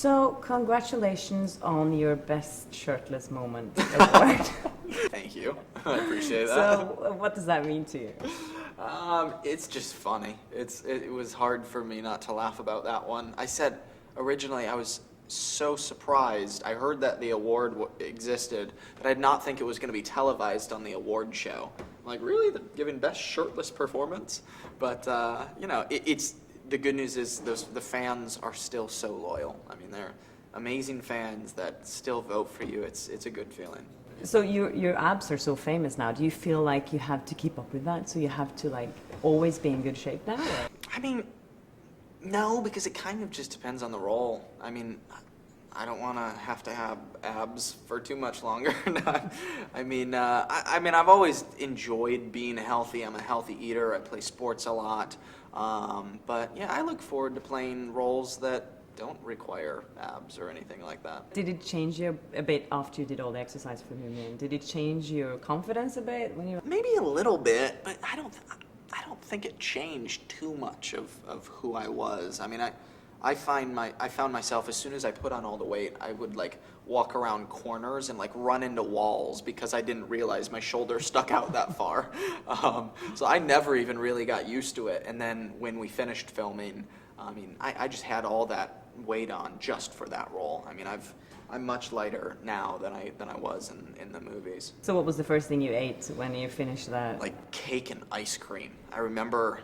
So, congratulations on your best shirtless moment award. Thank you. I appreciate that. So, what does that mean to you? It's just funny. It was hard for me not to laugh about that one. I said originally I was so surprised. I heard that the award existed, but I did not think it was going to be televised on the award show. I'm like, really? They're giving best shirtless performance? But you know, it's the good news is the fans are still so loyal. I mean, they're amazing fans that still vote for you. It's a good feeling. So your abs are so famous now. Do you feel like you have to keep up with that? So you have to like always be in good shape now? Or? I mean, no, because it kind of just depends on the role. I mean, I don't want to have abs for too much longer. I mean, I've always enjoyed being healthy. I'm a healthy eater. I play sports a lot. But yeah, I look forward to playing roles that don't require abs or anything like that. Did it change you a bit after you did all the exercise for Mumin? Did it change your confidence a bit when you? Maybe a little bit, but I don't think it changed too much of who I was. I mean, I found myself as soon as I put on all the weight, I would like walk around corners and like run into walls because I didn't realize my shoulder stuck out that far. So I never even really got used to it. And then when we finished filming, I mean, I just had all that weight on just for that role. I mean, I'm much lighter now than I was in the movies. So what was the first thing you ate when you finished that? Like cake and ice cream. I remember,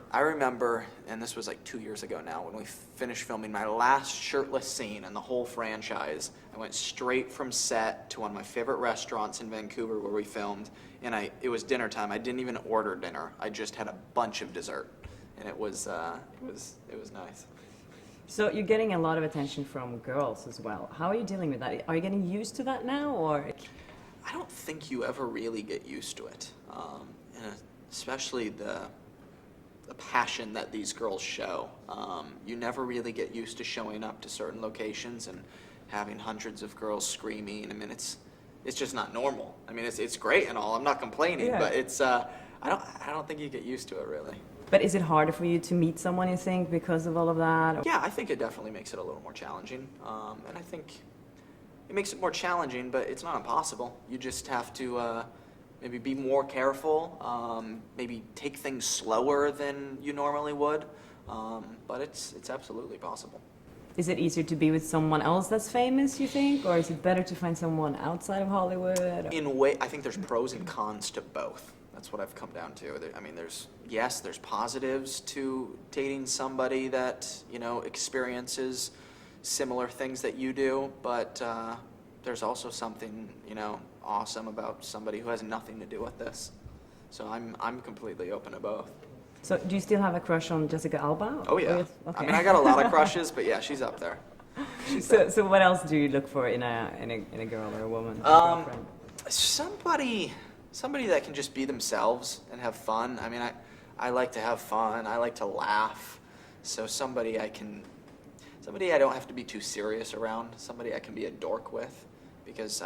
and this was like 2 years ago now, when we finished filming my last shirtless scene in the whole franchise. I went straight from set to one of my favorite restaurants in Vancouver where we filmed, and it was dinner time. I didn't even order dinner. I just had a bunch of dessert, and it was nice. So you're getting a lot of attention from girls as well. How are you dealing with that? Are you getting used to that now, or? I don't think you ever really get used to it, and especially the passion that these girls show. You never really get used to showing up to certain locations and having hundreds of girls screaming. I mean, it's just not normal. I mean, it's great and all. I'm not complaining, yeah. But it's I don't think you get used to it really. But is it harder for you to meet someone, you think, because of all of that? Yeah, I think it definitely makes it a little more challenging. And I think it makes it more challenging, but it's not impossible. You just have to maybe be more careful, maybe take things slower than you normally would. But it's absolutely possible. Is it easier to be with someone else that's famous, you think? Or is it better to find someone outside of Hollywood? In a way, I think there's pros and cons to both. That's what I've come down to. I mean, there's positives to dating somebody that, you know, experiences similar things that you do, but there's also something, you know, awesome about somebody who has nothing to do with this. So I'm completely open to both. So do you still have a crush on Jessica Alba? Oh yeah. Okay. I mean, I got a lot of crushes, but yeah, she's up there. So what else do you look for in a girl or a woman? Somebody that can just be themselves and have fun. I mean, I like to have fun. I like to laugh. So somebody I don't have to be too serious around. Somebody I can be a dork with, because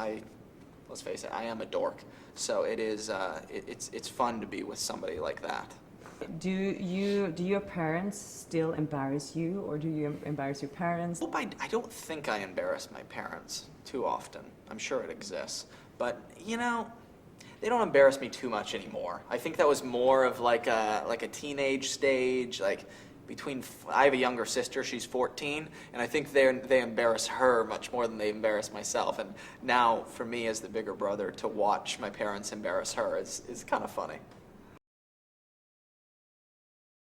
let's face it, I am a dork. So it's fun to be with somebody like that. Do your parents still embarrass you, or do you embarrass your parents? I don't think I embarrass my parents too often. I'm sure it exists, but you know, they don't embarrass me too much anymore. I think that was more of like a teenage stage, like I have a younger sister, she's 14, and I think they embarrass her much more than they embarrass myself. And now, for me as the bigger brother, to watch my parents embarrass her is kind of funny.